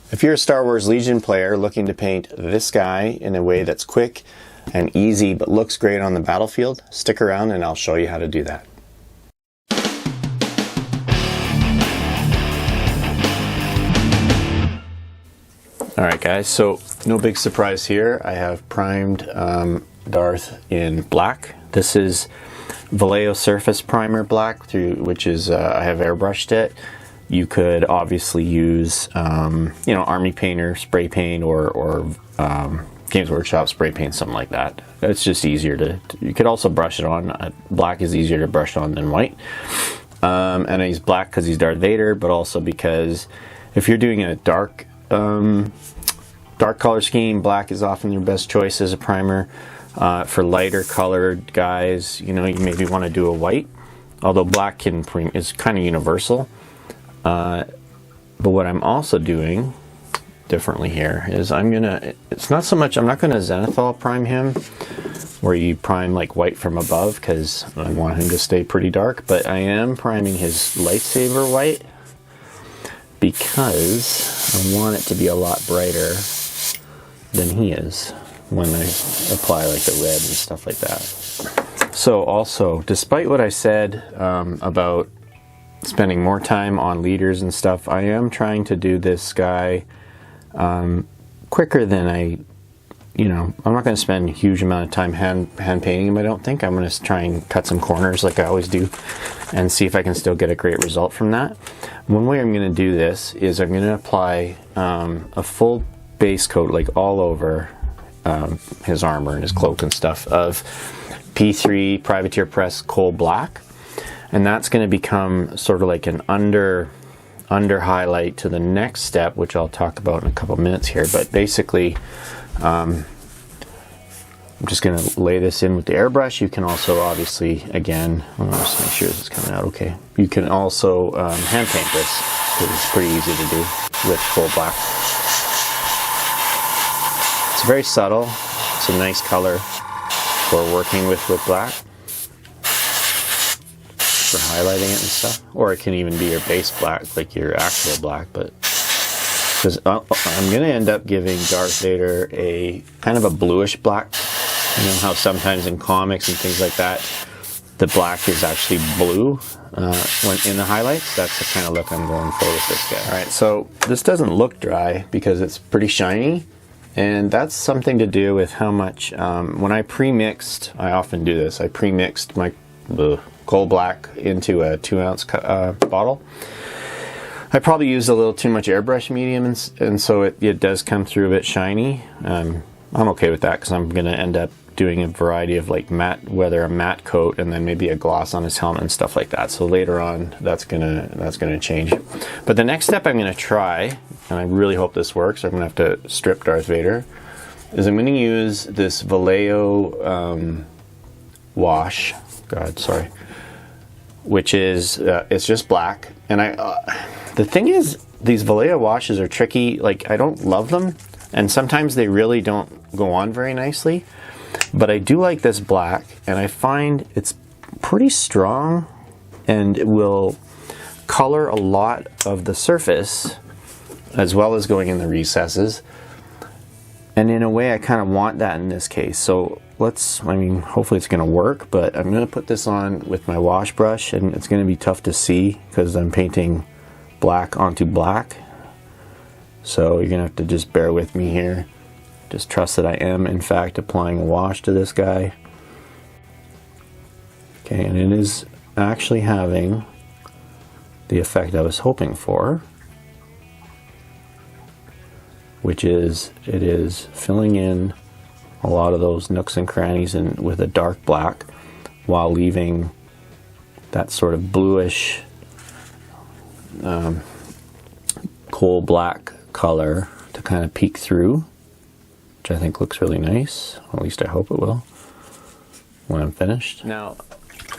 If you're a Star Wars Legion player looking to paint this guy in a way that's quick and easy but looks great on the battlefield, stick around and I'll show you how to do that. Alright guys, so no big surprise here. I have primed Darth in black. This is Vallejo Surface Primer Black, which is I have airbrushed it. You could obviously use, you know, Army Painter spray paint or Games Workshop spray paint, something like that. It's just easier to you could also brush it on. Black is easier to brush on than white. And I use black because he's Darth Vader, but also because if you're doing a dark color scheme, black is often your best choice as a primer. For lighter colored guys, you know, you maybe want to do a white, although black is kind of universal. But what I'm also doing differently here is it's not so much, I'm not gonna zenithal prime him where you prime like white from above because I want him to stay pretty dark, but I am priming his lightsaber white because I want it to be a lot brighter than he is when I apply like the red and stuff like that. So also, despite what I said about spending more time on leaders and stuff, I am trying to do this guy quicker than you know, I'm not going to spend a huge amount of time hand painting him, I don't think. I'm going to try and cut some corners like I always do and see if I can still get a great result from that. One way I'm going to do this is I'm going to apply a full base coat, like all over his armor and his cloak and stuff, of P3 Privateer Press Coal Black. And that's going to become sort of like an under highlight to the next step, which I'll talk about in a couple minutes here. But basically, I'm just going to lay this in with the airbrush. You can also obviously, again, I'll just make sure this is coming out okay. You can also hand paint this, because it's pretty easy to do with Coal Black. It's very subtle. It's a nice color for working with black, for highlighting it and stuff. Or it can even be your base black, like your actual black, but because I'm going to end up giving Darth Vader a kind of a bluish black. You know how sometimes in comics and things like that, the black is actually blue when in the highlights. That's the kind of look I'm going for with this guy. Alright, so this doesn't look dry because it's pretty shiny. And that's something to do with how much, when I pre-mixed, I often do this, I pre-mixed my Coal Black into a 2-ounce bottle. I probably used a little too much airbrush medium, and so it does come through a bit shiny. I'm okay with that because I'm going to end up doing a variety of like whether a matte coat and then maybe a gloss on his helmet and stuff like that. So later on, that's gonna change. But the next step I'm gonna try, and I really hope this works, I'm gonna have to strip Darth Vader, is I'm gonna use this Vallejo wash. God, sorry. Which is it's just black, and the thing is, these Vallejo washes are tricky. Like, I don't love them, and sometimes they really don't go on very nicely. But I do like this black, and I find it's pretty strong, and it will color a lot of the surface, as well as going in the recesses. And in a way, I kind of want that in this case. So I mean, hopefully it's going to work, but I'm going to put this on with my wash brush, and it's going to be tough to see because I'm painting black onto black. So you're going to have to just bear with me here. Just trust that I am, in fact, applying a wash to this guy. Okay, and it is actually having the effect I was hoping for, which is it is filling in a lot of those nooks and crannies with a dark black while leaving that sort of bluish coal black color to kind of peek through, which I think looks really nice. At least I hope it will when I'm finished. Now,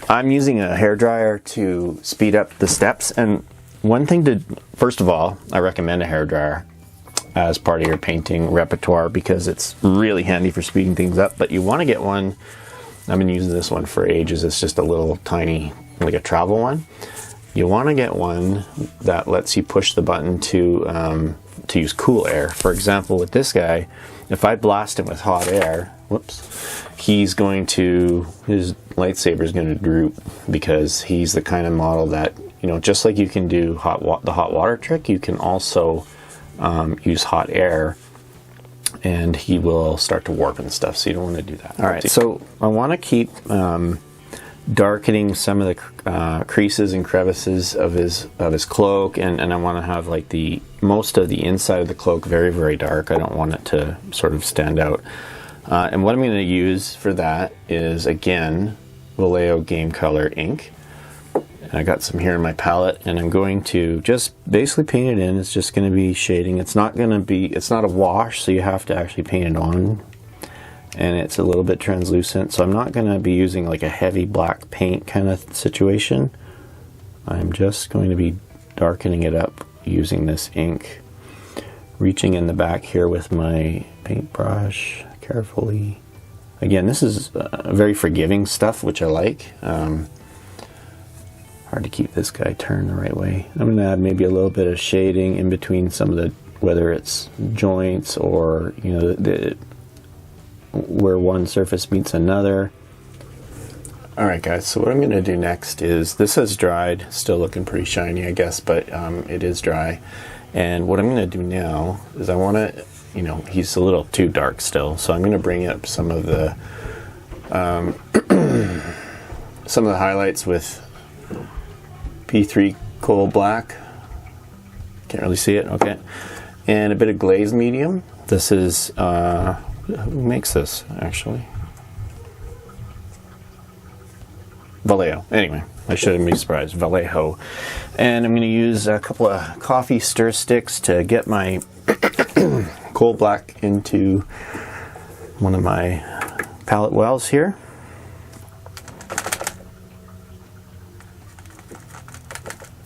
I'm using a hairdryer to speed up the steps, and one thing first of all, I recommend a hairdryer as part of your painting repertoire because it's really handy for speeding things up, but you want to get one. I've been using this one for ages. It's just a little tiny, like a travel one. You want to get one that lets you push the button to to use cool air. For example, with this guy, if I blast him with hot air, whoops, his lightsaber is going to droop, because he's the kind of model that, you know, just like you can do the hot water trick, you can also use hot air, and he will start to warp and stuff, so you don't want to do that. All right, so I want to keep darkening some of the creases and crevices of his cloak, and I want to have like most of the inside of the cloak very, very dark. I don't want it to sort of stand out. And what I'm going to use for that is, again, Vallejo Game Color ink. I got some here in my palette, and I'm going to just basically paint it in. It's just going to be shading. It's not a wash, so you have to actually paint it on. And it's a little bit translucent, so I'm not going to be using like a heavy black paint kind of situation. I'm just going to be darkening it up using this ink. Reaching in the back here with my paintbrush carefully. Again, this is very forgiving stuff, which I like. Hard to keep this guy turned the right way. I'm going to add maybe a little bit of shading in between some of the, whether it's joints or, you know, where one surface meets another. Alright guys, so what I'm going to do next is, this has dried, still looking pretty shiny I guess, but it is dry. And what I'm going to do now is I want to, you know, he's a little too dark still, so I'm going to bring up some of the highlights with P3 Coal Black. Can't really see it, okay. And a bit of glazed medium. This is, who makes this actually? Vallejo. Anyway, I shouldn't be surprised. Vallejo. And I'm going to use a couple of coffee stir sticks to get my coal black into one of my palette wells here.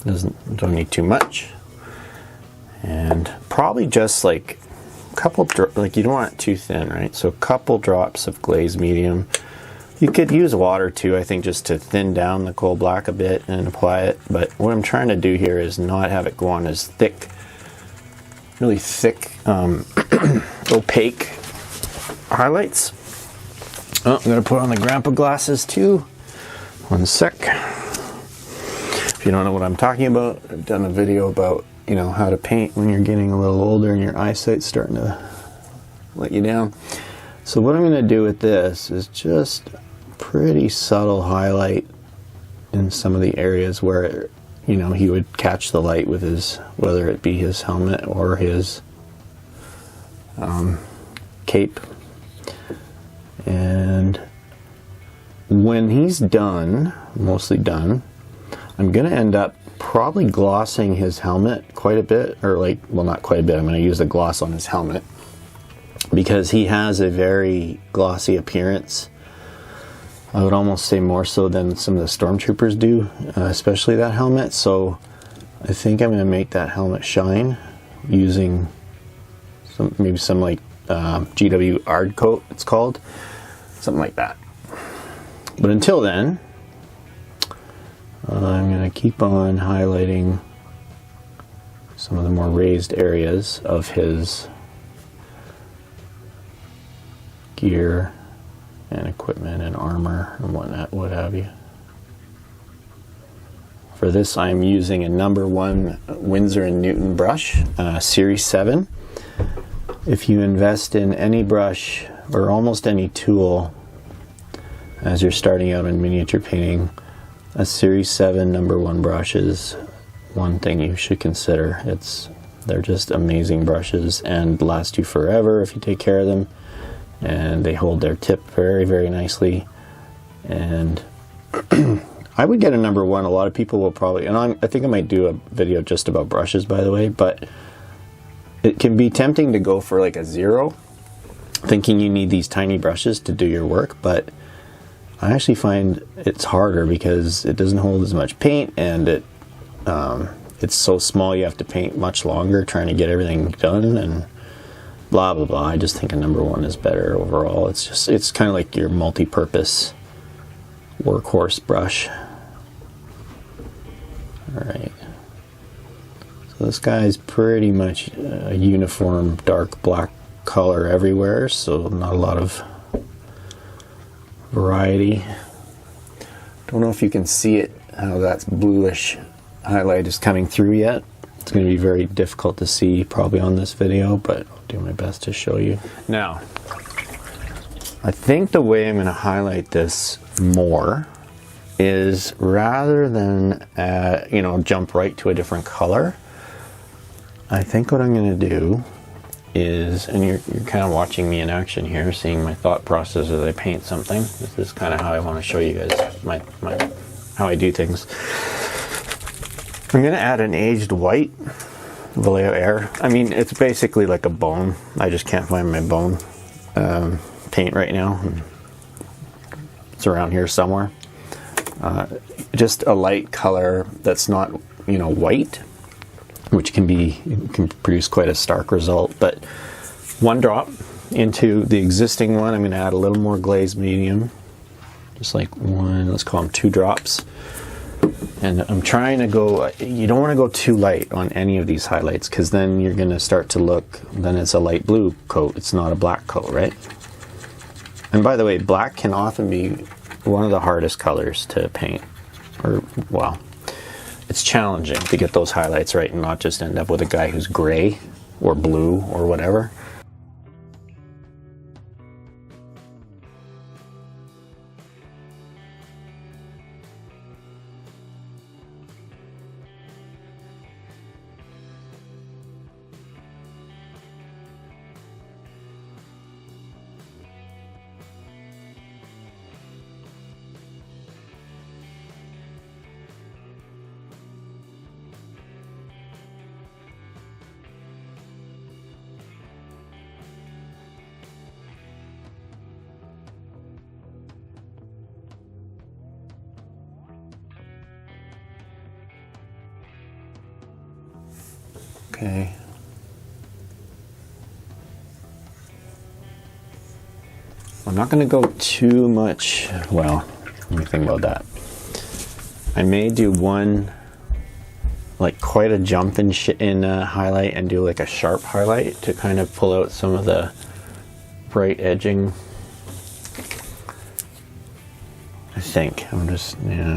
Don't need too much. And probably just like a couple, like you don't want it too thin, right? So a couple drops of glazed medium. You could use water too, I think, just to thin down the coal black a bit and apply it. But what I'm trying to do here is not have it go on as thick, really thick, opaque highlights. Oh, I'm going to put on the grandpa glasses too. One sec. If you don't know what I'm talking about, I've done a video about, you know, how to paint when you're getting a little older and your eyesight's starting to let you down. So what I'm going to do with this is just pretty subtle highlight in some of the areas where, you know, he would catch the light with his, whether it be his helmet or his cape. And when he's done, mostly done, I'm going to end up probably glossing his helmet quite a bit, or like, well, not quite a bit. I'm going to use the gloss on his helmet because he has a very glossy appearance. I would almost say more so than some of the stormtroopers do, especially that helmet. So I think I'm going to make that helmet shine using maybe some like GW Ard Coat, it's called, something like that. But until then, I'm going to keep on highlighting some of the more raised areas of his gear and equipment and armor and whatnot, what have you. For this, I'm using a #1 Winsor & Newton brush, Series 7. If you invest in any brush or almost any tool as you're starting out in miniature painting, a Series 7 #1 brush is one thing you should consider. They're just amazing brushes and last you forever if you take care of them, and they hold their tip very, very nicely. And I would get a #1. A lot of people will probably, and I think I might do a video just about brushes, by the way, but it can be tempting to go for like a 0, thinking you need these tiny brushes to do your work, but I actually find it's harder because it doesn't hold as much paint, and it's so small you have to paint much longer trying to get everything done and blah blah blah. I just think a #1 is better overall. It's kind of like your multi-purpose workhorse brush. Alright, so So this guy is pretty much a uniform dark black color everywhere, so not a lot of variety. Don't know if you can see it, how that's bluish highlight is coming through yet. It's going to be very difficult to see probably on this video, but I'll do my best to show you. Now, I think the way I'm going to highlight this more is rather than you know, jump right to a different color, I think what I'm going to do is, and you're kind of watching me in action here, seeing my thought process as I paint something. This is kind of how I want to show you guys my how I do things. I'm going to add an aged white Vallejo Air. I mean, it's basically like a bone. I just can't find my bone paint right now. It's around here somewhere. Just a light color that's not, you know, white, which can produce quite a stark result. But one drop into the existing one. I'm going to add a little more glazed medium, just like one. Let's call them 2 drops. And I'm trying to go, you don't want to go too light on any of these highlights, because then you're going to start to look, then it's a light blue coat, it's not a black coat, right? And by the way, black can often be one of the hardest colors to paint. Or, well, it's challenging to get those highlights right and not just end up with a guy who's gray or blue or whatever. Okay. I'm not going to go too much, well, let me think about that. I may do one, like quite a jump in highlight, and do like a sharp highlight to kind of pull out some of the bright edging. I think. I'm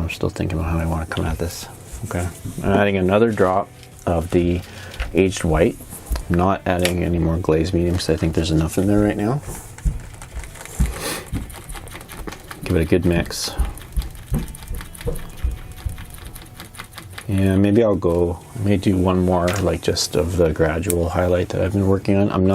still thinking about how I want to come at this. Okay. I'm adding another drop of the aged white. I'm not adding any more glazed medium because I think there's enough in there right now. Give it a good mix. Yeah, maybe I may do one more, like just of the gradual highlight that I've been working on. I don't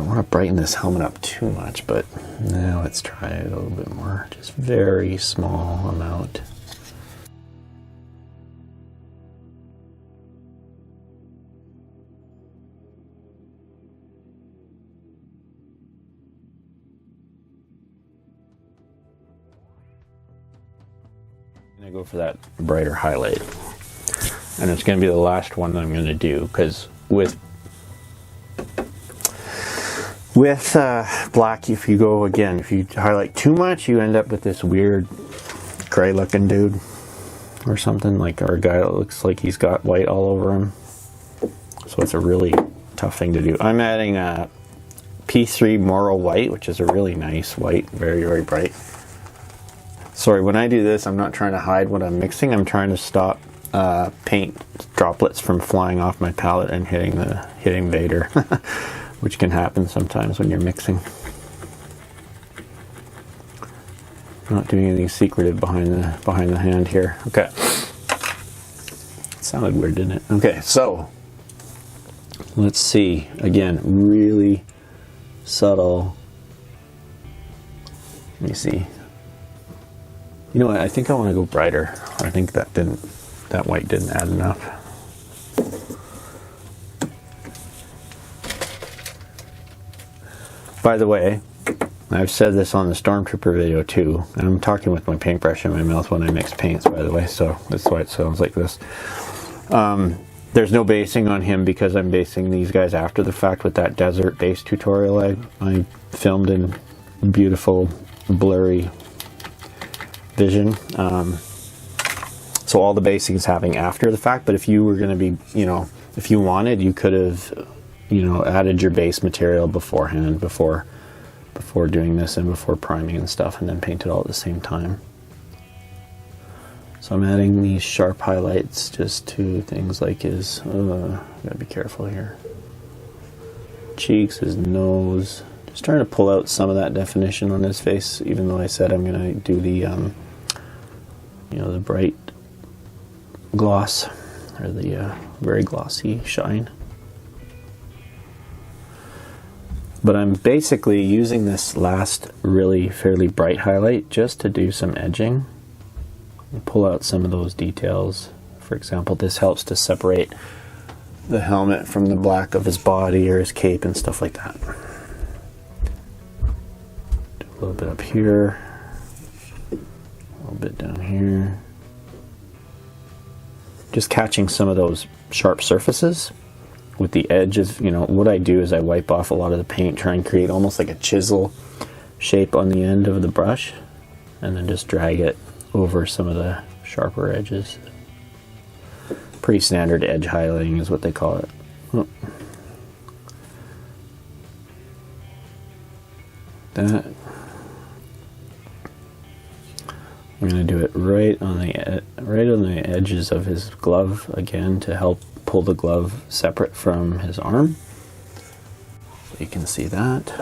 want to brighten this helmet up too much, but now let's try it a little bit more. Just very small amount. I go for that brighter highlight, and it's going to be the last one that I'm going to do, because with black, if you highlight too much, you end up with this weird gray looking dude or something, like our guy that looks like he's got white all over him. So it's a really tough thing to do. I'm adding a P3 Moro white, which is a really nice white, very, very bright. Sorry, when I do this, I'm not trying to hide what I'm mixing. I'm trying to stop paint droplets from flying off my palette and hitting Vader, which can happen sometimes when you're mixing. I'm not doing anything secretive behind the hand here. Okay. It sounded weird, didn't it? Okay, so let's see. Again, really subtle. Let me see. You know what, I think I want to go brighter. I think that white didn't add enough. By the way, I've said this on the Stormtrooper video too, and I'm talking with my paintbrush in my mouth when I mix paints, by the way, so that's why it sounds like this. There's no basing on him because I'm basing these guys after the fact with that desert base tutorial I filmed in beautiful, blurry vision. So all the basing is happening after the fact, but if you were going to be, you know, if you wanted, you could have, you know, added your base material beforehand, before doing this and before priming and stuff, and then paint it all at the same time. So I'm adding these sharp highlights just to things like his, gotta be careful here, cheeks, his nose. Just trying to pull out some of that definition on his face, even though I said I'm gonna do the, you know, the bright gloss, or the very glossy shine. But I'm basically using this last really fairly bright highlight just to do some edging and pull out some of those details. For example, this helps to separate the helmet from the black of his body or his cape and stuff like that. Do a little bit up here, a little bit down here. Just catching some of those sharp surfaces with the edges. You know, what I do is I wipe off a lot of the paint, try and create almost like a chisel shape on the end of the brush, and then just drag it over some of the sharper edges. Pretty standard edge highlighting is what they call it. Oh. That. I'm going to do it right on the edges of his glove again to help pull the glove separate from his arm. So you can see that.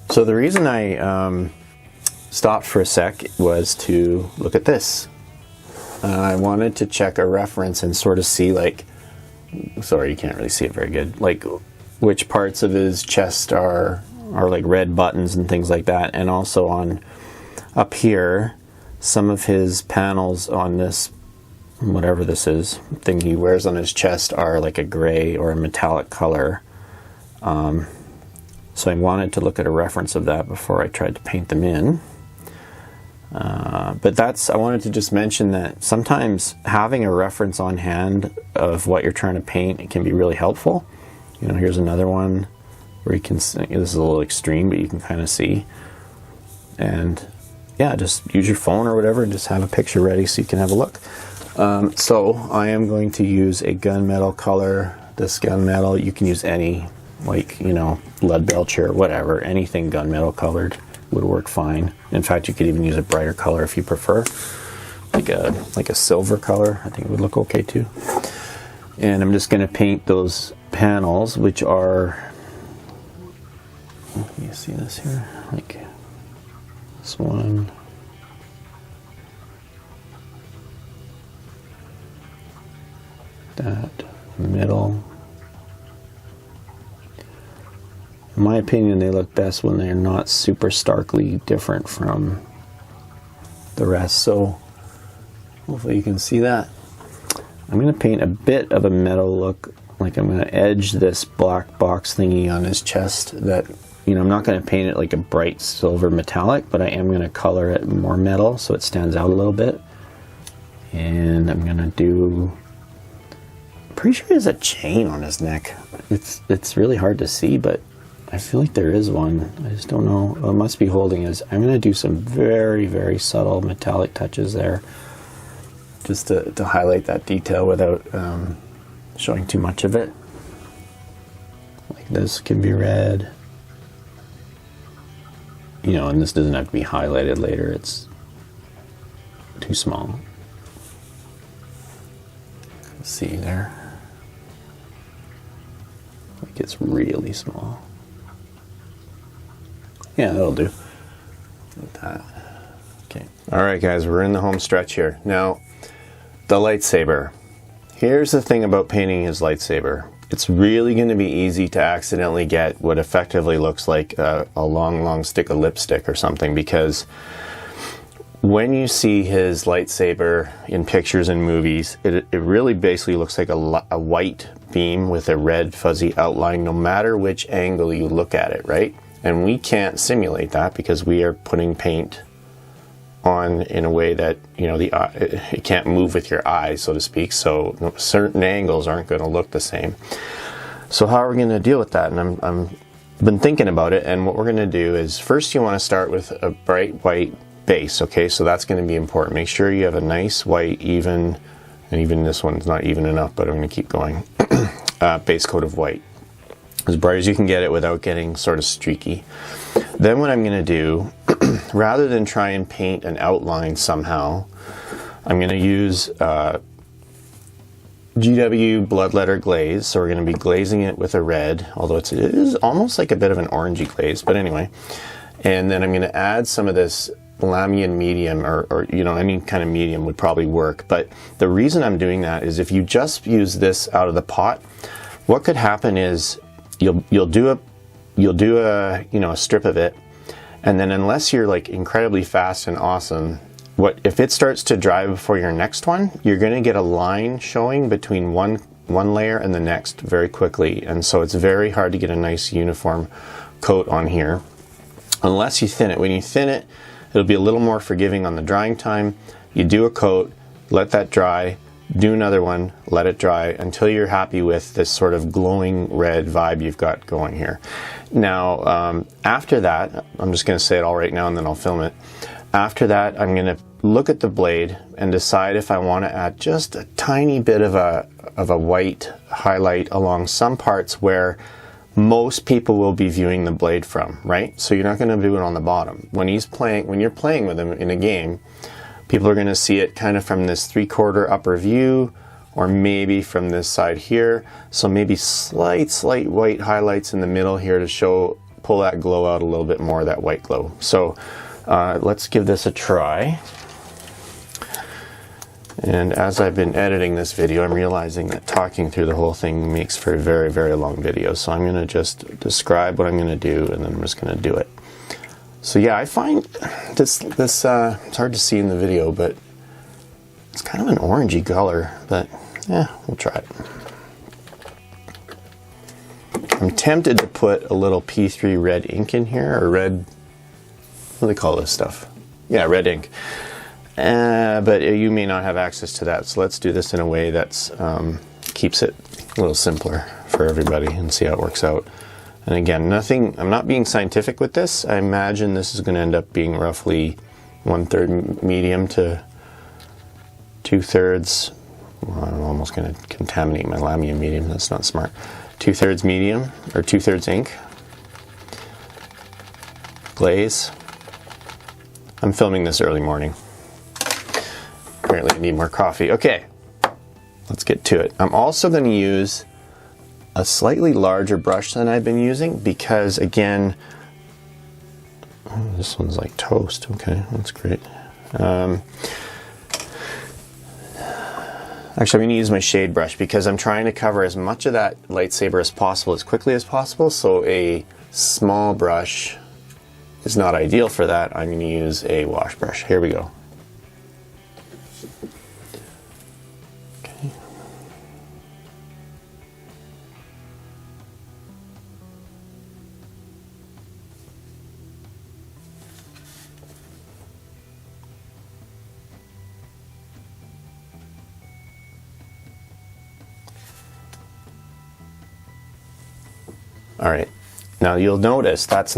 So the reason I stopped for a sec was to look at this. I wanted to check a reference and sort of see, like, sorry, you can't really see it very good, like which parts of his chest are like red buttons and things like that, and also on up here some of his panels on this, whatever this is, thing he wears on his chest, are like a gray or a metallic color. So I wanted to look at a reference of that before I tried to paint them in. But I wanted to just mention that sometimes having a reference on hand of what you're trying to paint, it can be really helpful. You know, here's another one where you can see, this is a little extreme, but you can kind of see. And yeah, just use your phone or whatever and just have a picture ready so you can have a look. So I am going to use a gunmetal color. This gunmetal, you can use any, like, you know, lead belcher, whatever, anything gunmetal colored would work fine. In fact, you could even use a brighter color if you prefer, like a silver color. I think it would look okay too. And I'm just going to paint those panels, which are, you see this here, like this one, that middle. In my opinion, they look best when they're not super starkly different from the rest. So hopefully you can see that. I'm going to paint a bit of a metal look, like I'm going to edge this black box thingy on his chest. That, you know, I'm not going to paint it like a bright silver metallic, but I am going to color it more metal so it stands out a little bit. And I'm going to do, I'm pretty sure there's a chain on his neck. It's really hard to see, but I feel like there is one. I just don't know. Well, it must be holding his. I'm going to do some very, very subtle metallic touches there, just to highlight that detail without showing too much of it. Like this can be red. You know, and this doesn't have to be highlighted later. It's too small. Let's see there. Like it's really small. Yeah, that'll do. Like that. Okay. All right, guys, we're in the home stretch here. Now, the lightsaber. Here's the thing about painting his lightsaber. It's really going to be easy to accidentally get what effectively looks like a long stick of lipstick or something, because when you see his lightsaber in pictures and movies, it really basically looks like a white beam with a red fuzzy outline no matter which angle you look at it, right? And we can't simulate that because we are putting paint on in a way that, you know, it can't move with your eyes, so to speak, so certain angles aren't going to look the same. So how are we going to deal with that? And I'm been thinking about it, and what we're going to do is, first you want to start with a bright white base, okay? So that's going to be important. Make sure you have a nice white, even, and even this one's not even enough, but I'm going to keep going. Base coat of white, as bright as you can get it without getting sort of streaky. Then what I'm going to do, rather than try and paint an outline somehow, I'm going to use GW Bloodletter Glaze. So we're going to be glazing it with a red, although it is almost like a bit of an orangey glaze, but anyway. And then I'm going to add some of this Lamian medium, or you know, any kind of medium would probably work. But the reason I'm doing that is if you just use this out of the pot, what could happen is you'll do a you know, a strip of it, and then unless you're like incredibly fast and awesome, if it starts to dry before your next one, you're going to get a line showing between one layer and the next very quickly, and so it's very hard to get a nice uniform coat on here unless you thin it. When you thin it, it'll be a little more forgiving on the drying time. You do a coat, let that dry, do another one, let it dry until you're happy with this sort of glowing red vibe you've got going here. Now, after that, I'm just going to say it all right now and then I'll film it. After that, I'm going to look at the blade and decide if I want to add just a tiny bit of a white highlight along some parts where most people will be viewing the blade from, right? So you're not going to do it on the bottom. When you're playing with him in a game, people are going to see it kind of from this 3/4 upper view, or maybe from this side here. So maybe slight white highlights in the middle here to pull that glow out a little bit more, that white glow. So let's give this a try. And as I've been editing this video, I'm realizing that talking through the whole thing makes for a very, very long video. So I'm going to just describe what I'm going to do, and then I'm just going to do it. So yeah, I find this it's hard to see in the video, but it's kind of an orangey color, but yeah, we'll try it. I'm tempted to put a little P3 red ink in here, or red, what do they call this stuff? Yeah, red ink. But you may not have access to that, so let's do this in a way that's keeps it a little simpler for everybody and see how it works out. And again, I'm not being scientific with this. I imagine this is going to end up being roughly 1/3 medium to 2/3. Well, I'm almost going to contaminate my Lamian medium. That's not smart. 2/3 medium, or 2/3 ink. Glaze. I'm filming this early morning. Apparently I need more coffee. Okay, let's get to it. I'm also going to use a slightly larger brush than I've been using because, again, this one's like toast. Okay, that's great. Actually, I'm going to use my shade brush because I'm trying to cover as much of that lightsaber as possible, as quickly as possible, so a small brush is not ideal for that. I'm going to use a wash brush. Here we go. Okay. All right, now you'll notice that's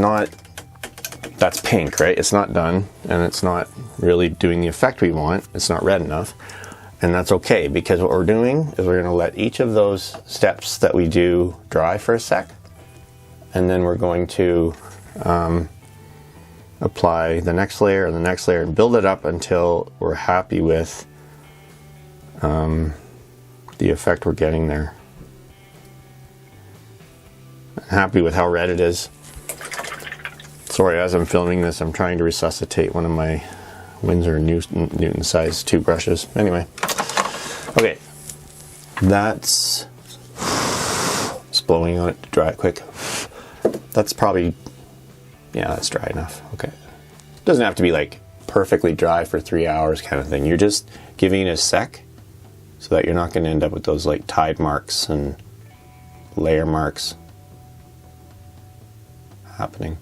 pink, right? It's not done, and it's not really doing the effect we want. It's not red enough, and that's okay, because what we're doing is we're going to let each of those steps that we do dry for a sec, and then we're going to apply the next layer and the next layer and build it up until we're happy with the effect we're getting there. Happy with how red it is. Sorry, as I'm filming this, I'm trying to resuscitate one of my Winsor Newton size 2 brushes. Anyway, okay. That's just blowing on it to dry it quick. That's probably, yeah, that's dry enough. Okay. Doesn't have to be like perfectly dry for 3 hours kind of thing. You're just giving it a sec so that you're not going to end up with those like tide marks and layer marks happening.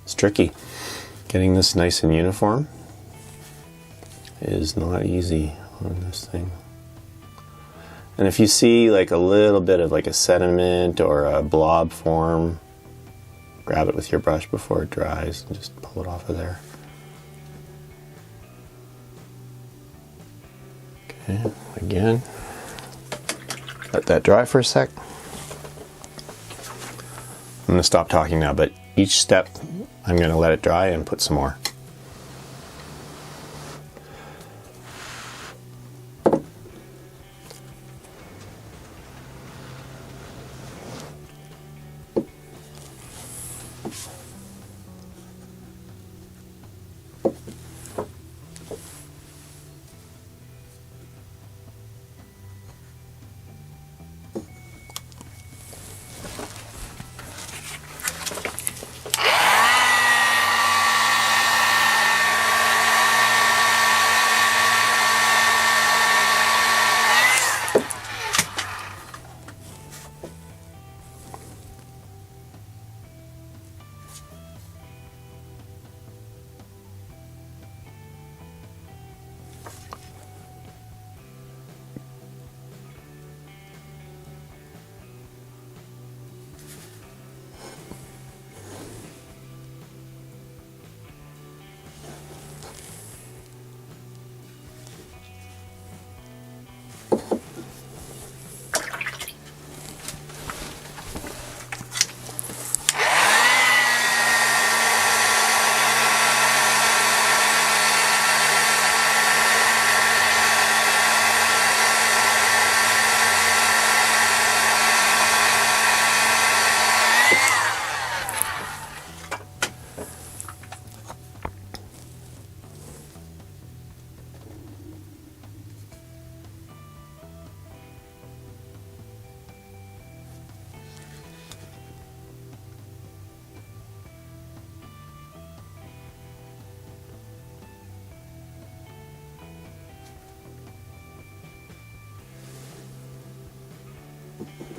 It's tricky. Getting this nice and uniform is not easy on this thing. And if you see like a little bit of like a sediment or a blob form, grab it with your brush before it dries and just pull it off of there. Okay, again, let that dry for a sec. I'm going to stop talking now, but each step I'm going to let it dry and put some more.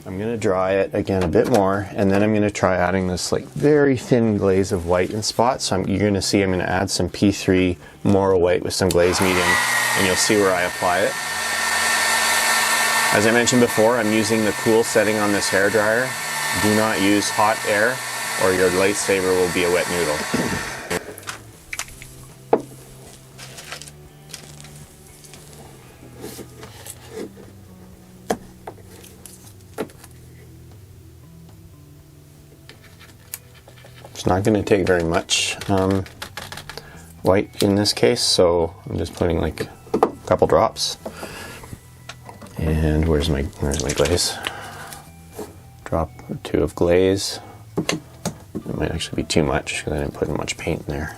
I'm going to dry it again a bit more, and then I'm going to try adding this like very thin glaze of white in spots. So you're going to see I'm going to add some P3 Moral White with some glaze medium, and you'll see where I apply it. As I mentioned before, I'm using the cool setting on this hairdryer. Do not use hot air or your lightsaber will be a wet noodle. It's not going to take very much white in this case, so I'm just putting like a couple drops. And where's my glaze? Drop or two of glaze. It might actually be too much because I didn't put much paint in there.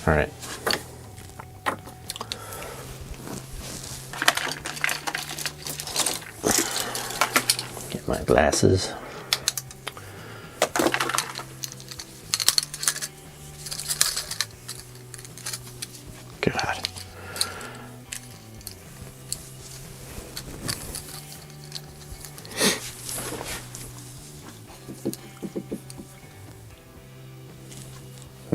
All right. Get my glasses. God.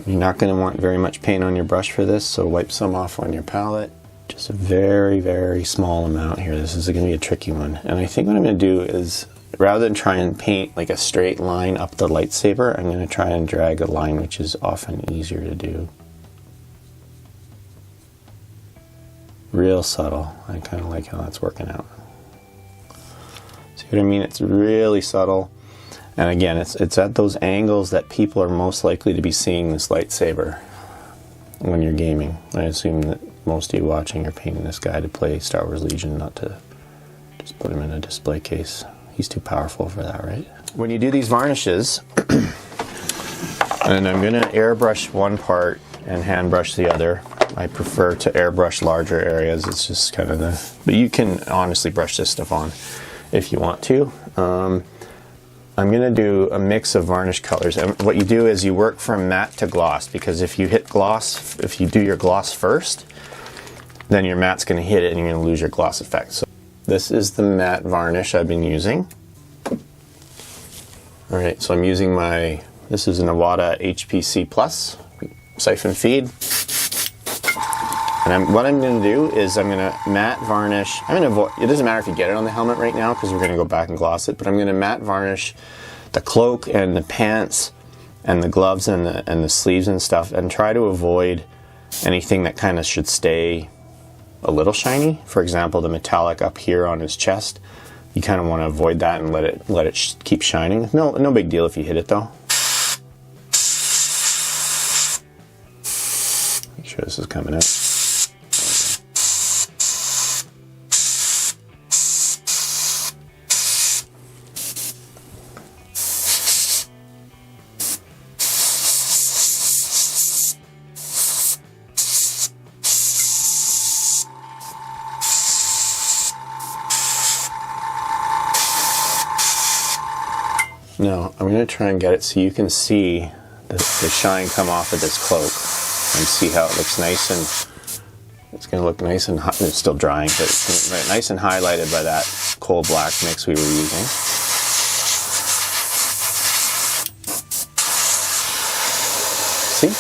You're not going to want very much paint on your brush for this, so wipe some off on your palette. Just a very, very small amount here. This is going to be a tricky one. And I think what I'm going to do is, rather than try and paint like a straight line up the lightsaber, I'm going to try and drag a line, which is often easier to do. Real subtle. I kind of like how that's working out. See what I mean? It's really subtle. And again, it's at those angles that people are most likely to be seeing this lightsaber when you're gaming. I assume that most of you watching are painting this guy to play Star Wars Legion, not to Just put him in a display case. He's too powerful for that, right? When you do these varnishes, and I'm going to airbrush one part and hand brush the other. I prefer to airbrush larger areas. It's just kind of the... But you can honestly brush this stuff on if you want to. I'm going to do a mix of varnish colors. And what you do is you work from matte to gloss, because if you hit gloss, if you do your gloss first, then your matte's going to hit it and you're going to lose your gloss effect. So this is the matte varnish I've been using. Alright, so I'm using my... This is an Iwata HPC Plus siphon feed. And what I'm going to do is I'm going to matte varnish. I'm going to avoid, it doesn't matter if you get it on the helmet right now because we're going to go back and gloss it, but I'm going to matte varnish the cloak and the pants and the gloves and the sleeves and stuff, and try to avoid anything that kind of should stay a little shiny. For example, the metallic up here on his chest. You kind of want to avoid that and let it keep shining. No big deal if you hit it though. Make sure this is coming out. Now, I'm going to try and get it so you can see the shine come off of this cloak and see how it looks nice, and it's going to look nice and hot. It's still drying, but it's going to be nice and highlighted by that coal black mix we were using. See?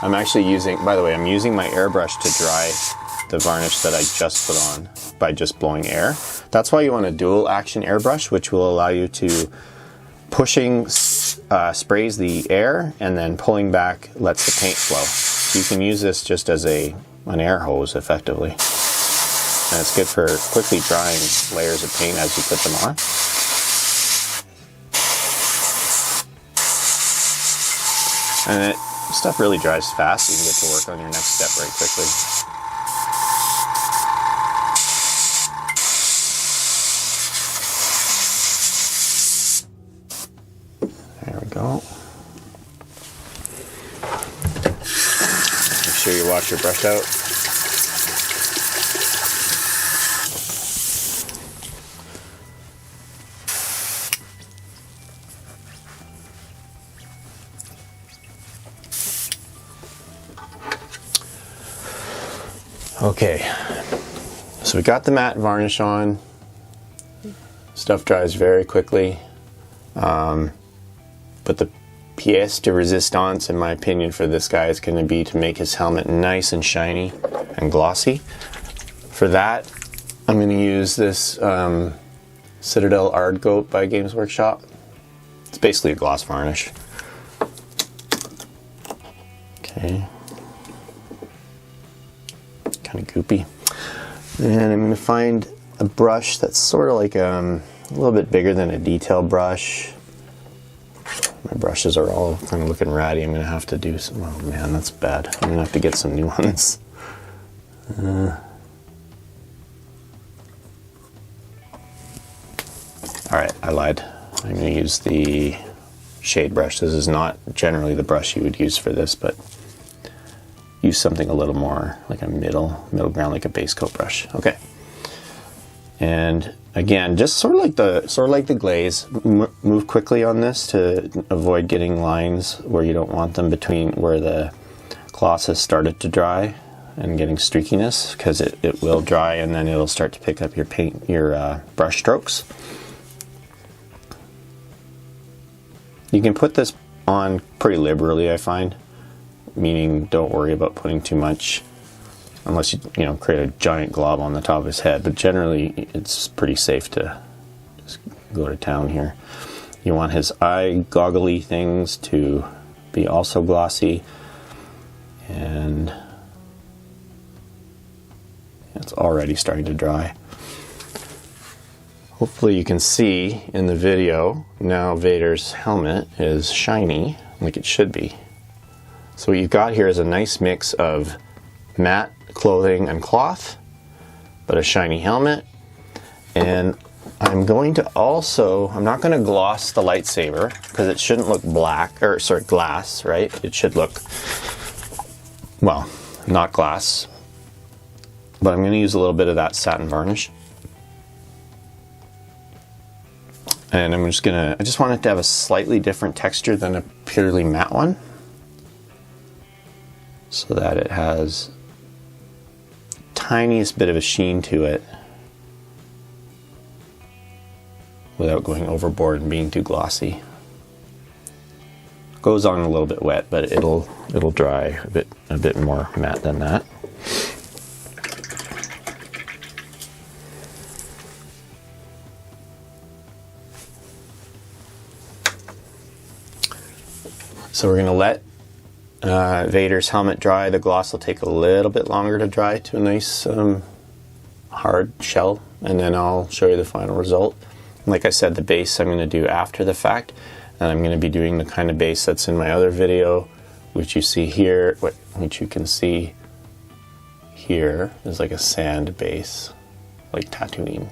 I'm actually using, by the way, I'm using my airbrush to dry the varnish that I just put on by just blowing air. That's why you want a dual action airbrush, which will allow you to pushing sprays the air, and then pulling back lets the paint flow. So you can use this just as an air hose effectively. And it's good for quickly drying layers of paint as you put them on. And stuff really dries fast, so you can get to work on your next step very quickly. There we go. Make sure you wash your brush out. Okay, so we got the matte varnish on. Stuff dries very quickly. But the pièce de résistance, in my opinion, for this guy is going to be to make his helmet nice and shiny and glossy. For that, I'm going to use this Citadel Ard Goat by Games Workshop. It's basically a gloss varnish. Okay. Kind of goopy. And I'm going to find a brush that's sort of like a little bit bigger than a detail brush. My brushes are all kind of looking ratty. I'm going to have to do some... Oh man, that's bad. I'm going to have to get some new ones. Alright, I lied. I'm going to use the shade brush. This is not generally the brush you would use for this, but use something a little more like a middle ground, like a base coat brush. Okay. And again, just sort of like the glaze, move quickly on this to avoid getting lines where you don't want them between where the gloss has started to dry and getting streakiness, because it will dry and then it'll start to pick up your paint, your brush strokes. You can put this on pretty liberally, I find, meaning don't worry about putting too much unless you create a giant glob on the top of his head, but generally it's pretty safe to just go to town here. You want his eye goggly things to be also glossy, and it's already starting to dry. Hopefully you can see in the video now Vader's helmet is shiny like it should be. So what you've got here is a nice mix of matte clothing and cloth, but a shiny helmet. And I'm going to also, I'm not going to gloss the lightsaber because it shouldn't look black, or sorry, glass, right? It should look, well, not glass, but I'm going to use a little bit of that satin varnish. And I'm just going to, I just want it to have a slightly different texture than a purely matte one, so that it has tiniest bit of a sheen to it without going overboard and being too glossy. Goes on a little bit wet, but it'll dry a bit more matte than that. So we're going to let Vader's helmet dry. The gloss will take a little bit longer to dry to a nice hard shell, and then I'll show you the final result. Like I said, the base I'm going to do after the fact, and I'm going to be doing the kind of base that's in my other video, which you see here, which you can see here is like a sand base, like Tatooine.